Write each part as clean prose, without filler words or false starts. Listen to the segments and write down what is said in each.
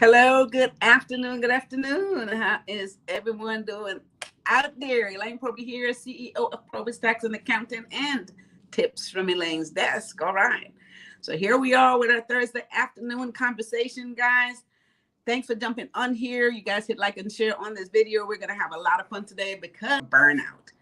Hello, good afternoon, good afternoon. How is everyone doing out there? Elaine Proby here, CEO of PROBY'S Tax and Accounting, and tips from Elaine's desk. All right. So here we are with our Thursday afternoon conversation, guys. Thanks for jumping on here. You guys hit like and share on this video. We're going to have a lot of fun today because burnout.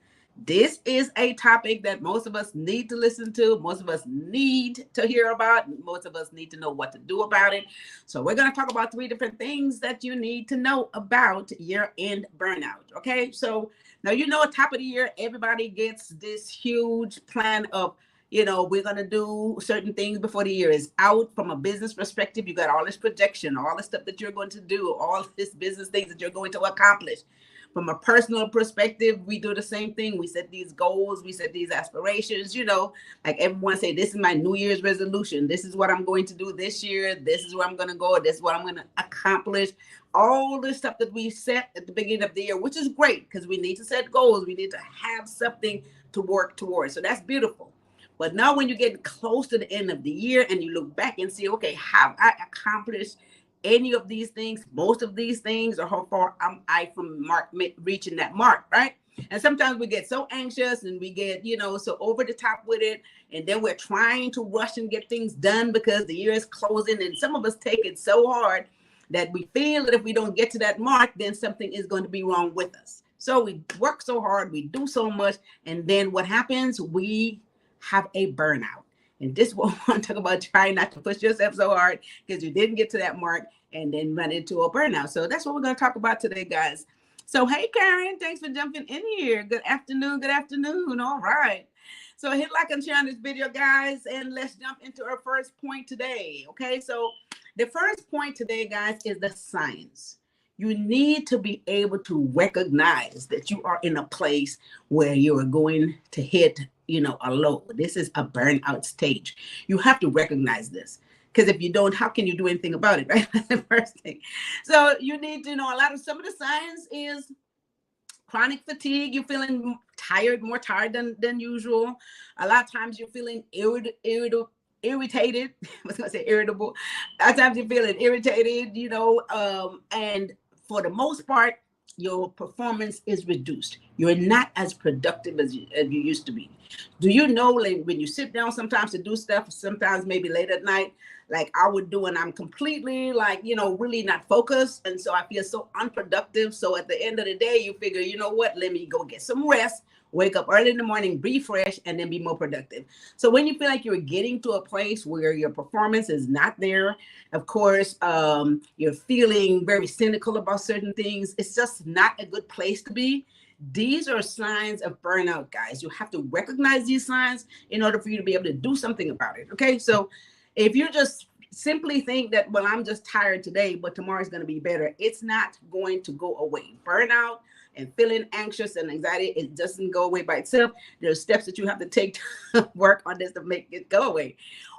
This is a topic that most of us need to listen to. Most of us need to hear about. Most of us need to know what to do about it. So we're going to talk about 3 different things that you need to know about year-end burnout. Okay, so now top of the year, everybody gets this huge plan of, we're going to do certain things before the year is out. From a business perspective, you got all this projection, all the stuff that you're going to do, all this business things that you're going to accomplish. From a personal perspective, we do the same thing. We set these goals, we set these aspirations, like everyone say, this is my New Year's resolution. This is what I'm going to do this year. This is where I'm going to go. This is what I'm going to accomplish. All the stuff that we set at the beginning of the year, which is great because we need to set goals. We need to have something to work towards. So that's beautiful. But now when you get close to the end of the year and you look back and see, okay, have I accomplished any of these things, most of these things, or how far am I from reaching that mark, right? And sometimes we get so anxious and we get, so over the top with it. And then we're trying to rush and get things done because the year is closing. And some of us take it so hard that we feel that if we don't get to that mark, then something is going to be wrong with us. So we work so hard, we do so much. And then what happens? We have a burnout. And this is what I want to talk about, trying not to push yourself so hard because you didn't get to that mark and then run into a burnout. So that's what we're going to talk about today, guys. So, hey, Karen, thanks for jumping in here. Good afternoon. Good afternoon. All right. So hit like and share on this video, guys, and let's jump into our first point today. Okay, so the first point today, guys, is the signs. You need to be able to recognize that you are in a place where you are going to hit a low. This is a burnout stage. You have to recognize this because if you don't, how can you do anything about it, right? That's the first thing. So you need to know some of the signs is chronic fatigue. You're feeling tired, more tired than usual. A lot of times you're feeling irritated. I was going to say irritable. A lot of times you're feeling irritated, and for the most part, your performance is reduced. You're not as productive as you used to be. Do you know, like, when you sit down sometimes to do stuff, sometimes maybe late at night, like I would do, and I'm completely really not focused. And so I feel so unproductive. So at the end of the day, you figure, what, let me go get some rest, wake up early in the morning, be fresh, and then be more productive. So when you feel like you're getting to a place where your performance is not there, of course, you're feeling very cynical about certain things. It's just not a good place to be. These are signs of burnout, guys. You have to recognize these signs in order for you to be able to do something about it. Okay, so if you just simply think that, well, I'm just tired today, but tomorrow's going to be better, it's not going to go away. Burnout and feeling anxious and anxiety, it doesn't go away by itself. There's steps that you have to take to work on this to make it go away.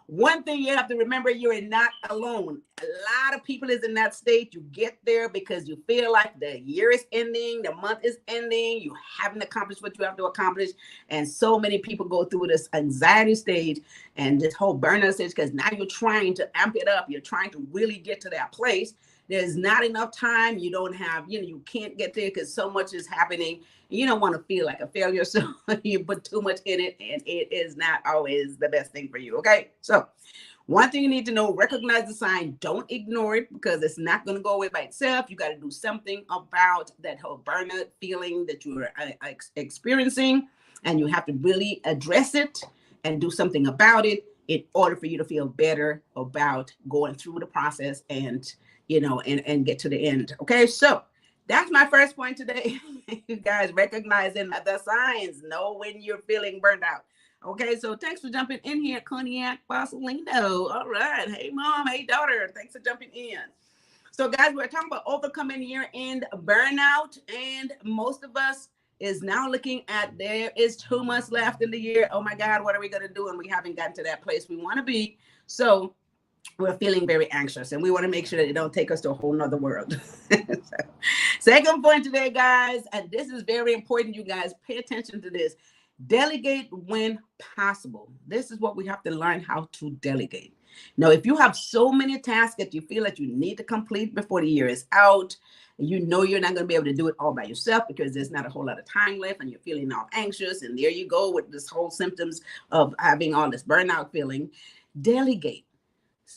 One thing you have to remember, you're not alone. A lot of people is in that state. You get there because you feel like the year is ending, the month is ending, you haven't accomplished what you have to accomplish. And so many people go through this anxiety stage and this whole burnout stage because now you're trying to amp it up. You're trying to really get to that place. There's not enough time. You don't have, you can't get there because so much is happening. You don't want to feel like a failure, so you put too much in it, and it is not always the best thing for you, okay? So one thing you need to know, recognize the sign. Don't ignore it because it's not going to go away by itself. You got to do something about that whole burnout feeling that you're experiencing, and you have to really address it and do something about it in order for you to feel better about going through the process and and get to the end. Okay, so that's my first point today. You guys, recognizing the signs, know when you're feeling burned out. Okay, so thanks for jumping in here, Cognac Barcelino. All right, hey mom, hey daughter, thanks for jumping in. So guys, we're talking about overcoming year-end burnout, and most of us is now looking at there is 2 months left in the year. Oh my God, what are we gonna do? And we haven't gotten to that place we want to be. So we're feeling very anxious, and we want to make sure that it don't take us to a whole nother world. So, second point today, guys, and this is very important. You guys pay attention to this. Delegate when possible. This is what we have to learn how to delegate. Now, if you have so many tasks that you feel that you need to complete before the year is out, you know you're not going to be able to do it all by yourself because there's not a whole lot of time left and you're feeling all anxious. And there you go with this whole symptoms of having all this burnout feeling. Delegate.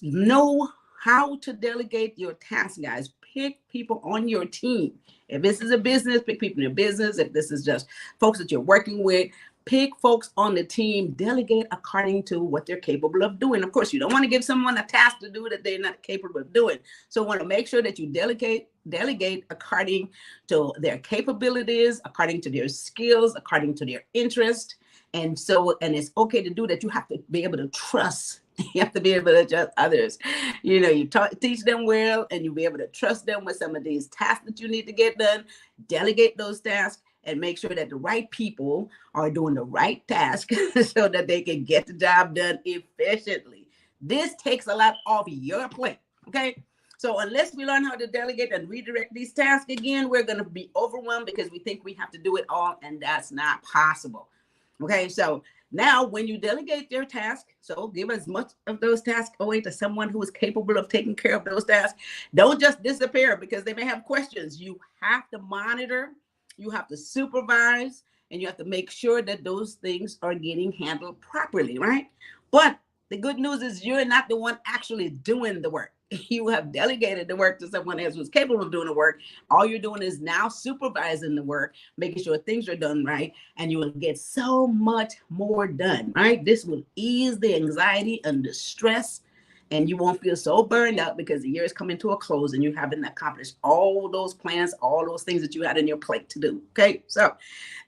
Know how to delegate your tasks, guys. Pick people on your team. If this is a business, pick people in your business. If this is just folks that you're working with, pick folks on the team. Delegate according to what they're capable of doing. Of course, you don't want to give someone a task to do that they're not capable of doing. So want to make sure that you delegate according to their capabilities, according to their skills, according to their interest. And it's okay to do that. You have to be able to trust. You have to be able to trust others. You know, you teach them well, and you'll be able to trust them with some of these tasks that you need to get done. Delegate those tasks and make sure that the right people are doing the right task so that they can get the job done efficiently. This takes a lot off your plate, okay? So unless we learn how to delegate and redirect these tasks again, we're going to be overwhelmed because we think we have to do it all, and that's not possible. Okay, so now when you delegate their task, so give as much of those tasks away to someone who is capable of taking care of those tasks. Don't just disappear because they may have questions. You have to monitor, you have to supervise, and you have to make sure that those things are getting handled properly, right? But the good news is you're not the one actually doing the work. You have delegated the work to someone else who's capable of doing the work. All you're doing is now supervising the work, making sure things are done right, and you will get so much more done, right? This will ease the anxiety and the stress, and you won't feel so burned out because the year is coming to a close and you haven't accomplished all those plans, all those things that you had in your plate to do, okay? So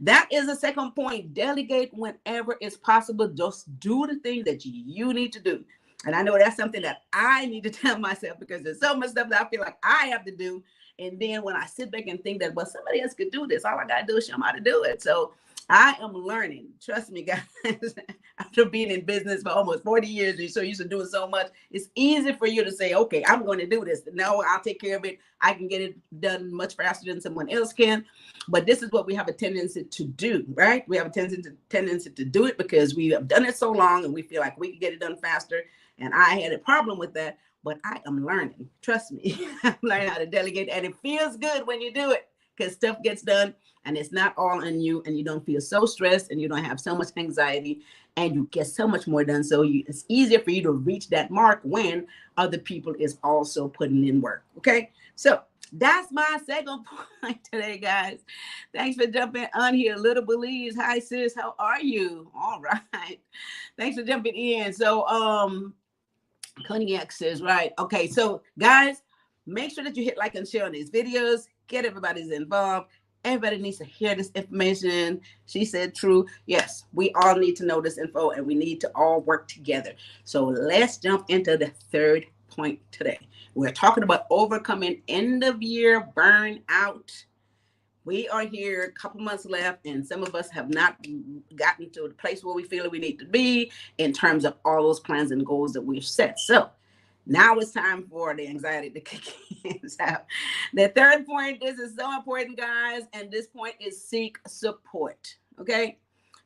that is the second point. Delegate whenever it's possible. Just do the things that you need to do. And I know that's something that I need to tell myself because there's so much stuff that I feel like I have to do. And then when I sit back and think that, well, somebody else could do this, all I got to do is show them how to do it. So I am learning. Trust me, guys. After being in business for almost 40 years, you're so used to doing so much, it's easy for you to say, okay, I'm going to do this. No, I'll take care of it. I can get it done much faster than someone else can. But this is what we have a tendency to do, right? We have a tendency to do it because we have done it so long and we feel like we can get it done faster. And I had a problem with that, but I am learning. Trust me, I'm learning how to delegate, and it feels good when you do it because stuff gets done and it's not all on you, and you don't feel so stressed and you don't have so much anxiety, and you get so much more done. So it's easier for you to reach that mark when other people is also putting in work. Okay, so that's my second point today, guys. Thanks for jumping on here. Little Belize, hi sis, how are you? All right, thanks for jumping in. So Cognac says, right. Okay, so guys, make sure that you hit like and share on these videos. Get everybody's involved. Everybody needs to hear this information. She said true. Yes, we all need to know this info and we need to all work together. So let's jump into the third point today. We're talking about overcoming end-of-year burnout. We are here, a couple months left, and some of us have not gotten to the place where we feel we need to be in terms of all those plans and goals that we've set. So now it's time for the anxiety to kick in. So the third point, this is so important, guys, and this point is seek support, okay?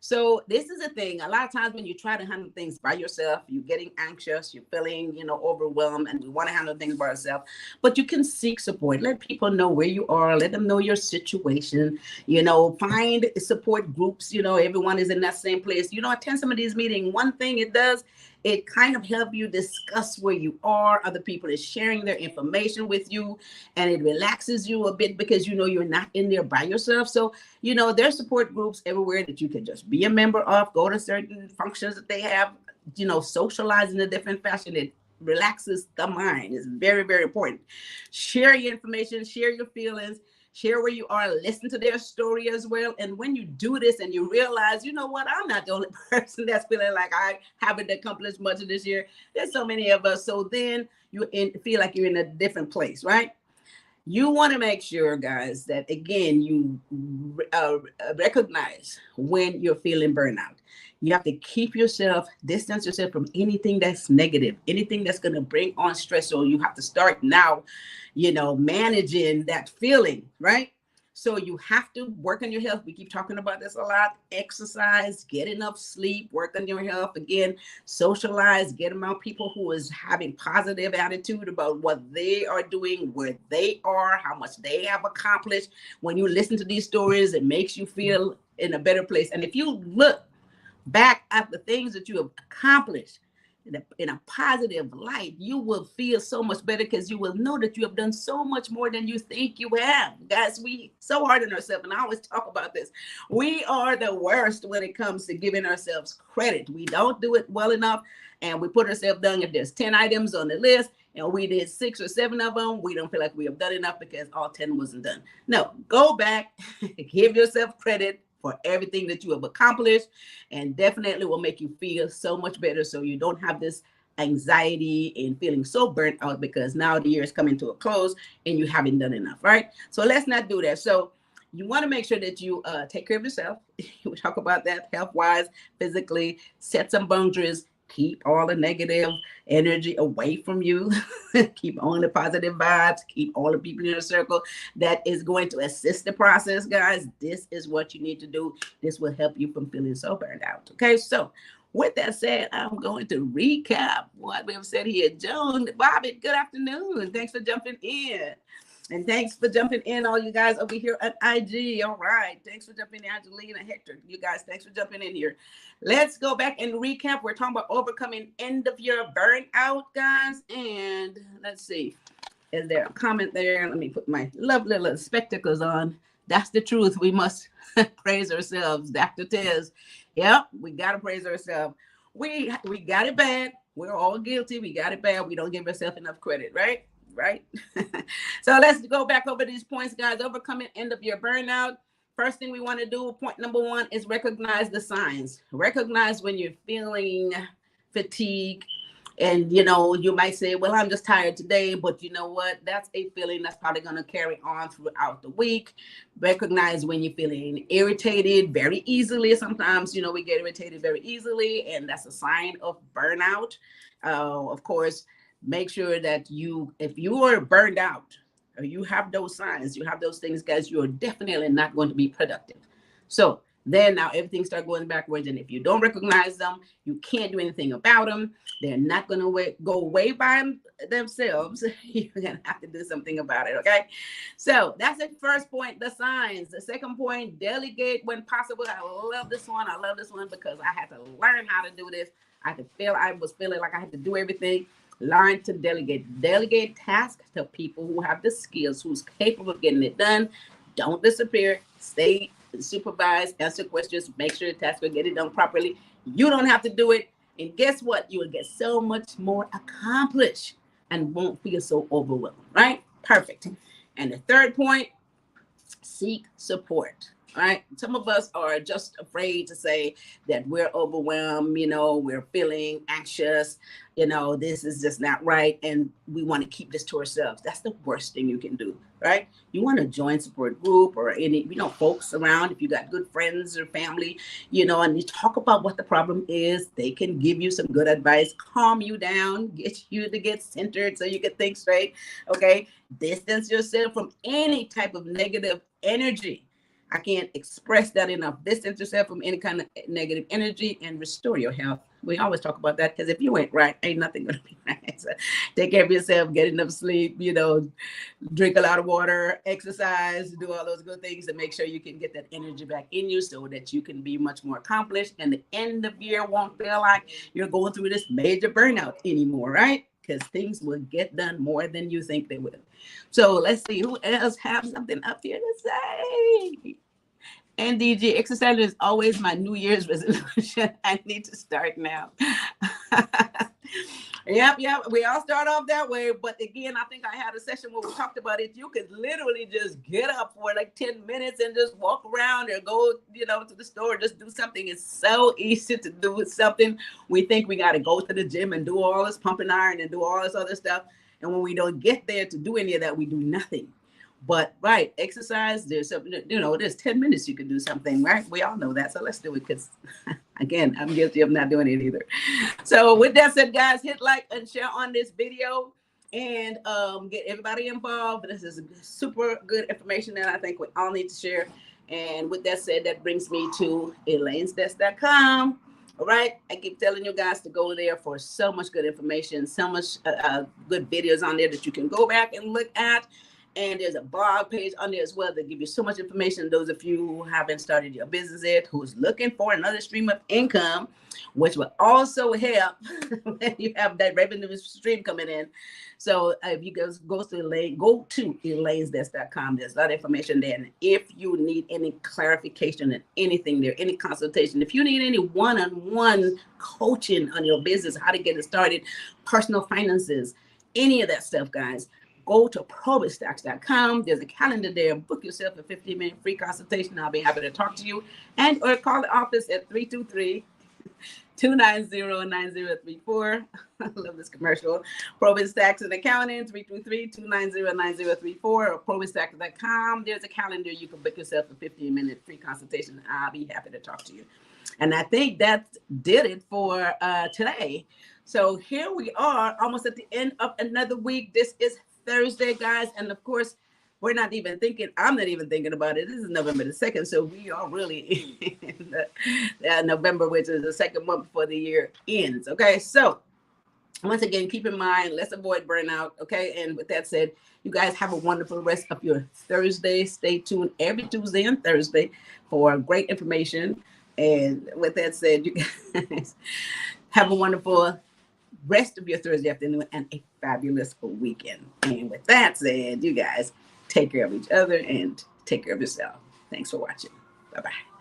So this is a thing. A lot of times when you try to handle things by yourself, you're getting anxious, you're feeling, overwhelmed, and we want to handle things by ourselves. But you can seek support. Let people know where you are. Let them know your situation. Find support groups. Everyone is in that same place. Attend some of these meetings. One thing it does, it kind of help you discuss where you are. Other people is sharing their information with you, and it relaxes you a bit because you're not in there by yourself. So there's support groups everywhere that you can just be a member of. Go to certain functions that they have. Socialize in a different fashion. It relaxes the mind. It's very, very important. Share your information. Share your feelings. Share where you are, listen to their story as well. And when you do this and you realize, I'm not the only person that's feeling like I haven't accomplished much of this year. There's so many of us. So then you feel like you're in a different place, right? You want to make sure, guys, that again, you recognize when you're feeling burnout. You have to distance yourself from anything that's negative, anything that's going to bring on stress. So you have to start now, managing that feeling, right? So you have to work on your health. We keep talking about this a lot. Exercise, get enough sleep, work on your health. Again, socialize, get around people who is having positive attitude about what they are doing, where they are, how much they have accomplished. When you listen to these stories, it makes you feel in a better place. And if you look back at the things that you have accomplished in a positive light, you will feel so much better because you will know that you have done so much more than you think you have. Guys, we so hard on ourselves, and I always talk about this. We are the worst when it comes to giving ourselves credit. We don't do it well enough, and we put ourselves down. If there's 10 items on the list and we did 6 or 7 of them, we don't feel like we have done enough because all 10 wasn't done. No, go back, give yourself credit for everything that you have accomplished, and definitely will make you feel so much better, so you don't have this anxiety and feeling so burnt out because now the year is coming to a close and you haven't done enough, right? So let's not do that. So you want to make sure that you take care of yourself. We talk about that health-wise, physically, set some boundaries, keep all the negative energy away from you. Keep only the positive vibes, keep all the people in your circle that is going to assist the process, guys. This is what you need to do. This will help you from feeling so burned out. Okay, so with that said, I'm going to recap what we have said here. Joan, Bobby, good afternoon. Thanks for jumping in. And thanks for jumping in, all you guys over here at IG. All right. Thanks for jumping in, Angelina, Hector. You guys, thanks for jumping in here. Let's go back and recap. We're talking about overcoming end-of-year burnout, guys. And let's see. Is there a comment there? Let me put my lovely little spectacles on. That's the truth. We must praise ourselves. Dr. Tez. Yep, we got to praise ourselves. We got it bad. We're all guilty. We got it bad. We don't give ourselves enough credit, right? Right? So let's go back over these points, guys. Overcoming end-of-year burnout. First thing we want to do, point number 1, is recognize the signs. Recognize when you're feeling fatigue. And, you know, you might say, well, I'm just tired today. But you know what? That's a feeling that's probably going to carry on throughout the week. Recognize when you're feeling irritated very easily. Sometimes, you know, we get irritated very easily, and that's a sign of burnout. Of course, make sure that if you are burned out or you have those signs, you have those things, guys, you're definitely not going to be productive. So then now everything starts going backwards. And if you don't recognize them, you can't do anything about them. They're not going to go away by themselves. You're going to have to do something about it. Okay. So that's the first point, the signs. The second point, delegate when possible. I love this one. I love this one because I had to learn how to do this. I was feeling like I had to do everything. Learn to delegate. Delegate tasks to people who have the skills, who's capable of getting it done. Don't disappear. Stay, supervise, answer questions, make sure the tasks will get it done properly. You don't have to do it. And guess what? You will get so much more accomplished and won't feel so overwhelmed, right? Perfect. And the third point, seek support. Right? Some of us are just afraid to say that we're overwhelmed, you know, we're feeling anxious, you know, this is just not right. And we want to keep this to ourselves. That's the worst thing you can do, right? You want to join support group or any, you know, folks around. If you got good friends or family, you know, and you talk about what the problem is, they can give you some good advice, calm you down, get you to get centered so you can think straight. Okay. Distance yourself from any type of negative energy. I can't express that enough. Distance yourself from any kind of negative energy and restore your health. We always talk about that because if you ain't right, ain't nothing going to be right. So take care of yourself, get enough sleep, you know, drink a lot of water, exercise, do all those good things to make sure you can get that energy back in you so that you can be much more accomplished. And the end of year won't feel like you're going through this major burnout anymore, right? Because things will get done more than you think they will. So let's see who else have something up here to say. NDG, exercise is always my New Year's resolution. I need to start now. Yep. We all start off that way. But again, I think I had a session where we talked about it. You could literally just get up for like 10 minutes and just walk around or go, you know, to the store, just do something. It's so easy to do something. We think we got to go to the gym and do all this pumping iron and do all this other stuff. And when we don't get there to do any of that, we do nothing. But right, exercise, there's something, you know, there's 10 minutes you can do something, right? We all know that. So let's do it because, again, I'm guilty of not doing it either. So with that said, guys, hit like and share on this video. and get everybody involved. This is super good information that I think we all need to share. And with that said, that brings me to elainesdesk.com. All right, I keep telling you guys to go there for so much good information, so much good videos on there that you can go back and look at. And there's a blog page on there as well that give you so much information. Those of you who haven't started your business yet, who's looking for another stream of income, which will also help when you have that revenue stream coming in. So if you guys go to elainesdesk.com, there's a lot of information there. And if you need any clarification and anything there, any consultation, if you need any one-on-one coaching on your business, how to get it started, personal finances, any of that stuff, guys, go to PROBY'S.com. There's a calendar there. Book yourself a 15-minute free consultation. I'll be happy to talk to you. And or call the office at 323-290-9034. I love this commercial. PROBY'S Tax and Accounting, 323-290-9034, or PROBY'S.com. There's a calendar. You can book yourself a 15-minute free consultation. I'll be happy to talk to you. And I think that did it for today. So here we are, almost at the end of another week. This is Thursday, guys. And of course, I'm not even thinking about it. This is November the 2nd. So we are really in November, which is the second month before the year ends. Okay. So once again, keep in mind, let's avoid burnout. Okay. And with that said, you guys have a wonderful rest of your Thursday. Stay tuned every Tuesday and Thursday for great information. And with that said, you guys have a wonderful rest of your Thursday afternoon and a fabulous weekend. And with that said, you guys take care of each other and take care of yourself. Thanks for watching. Bye-bye.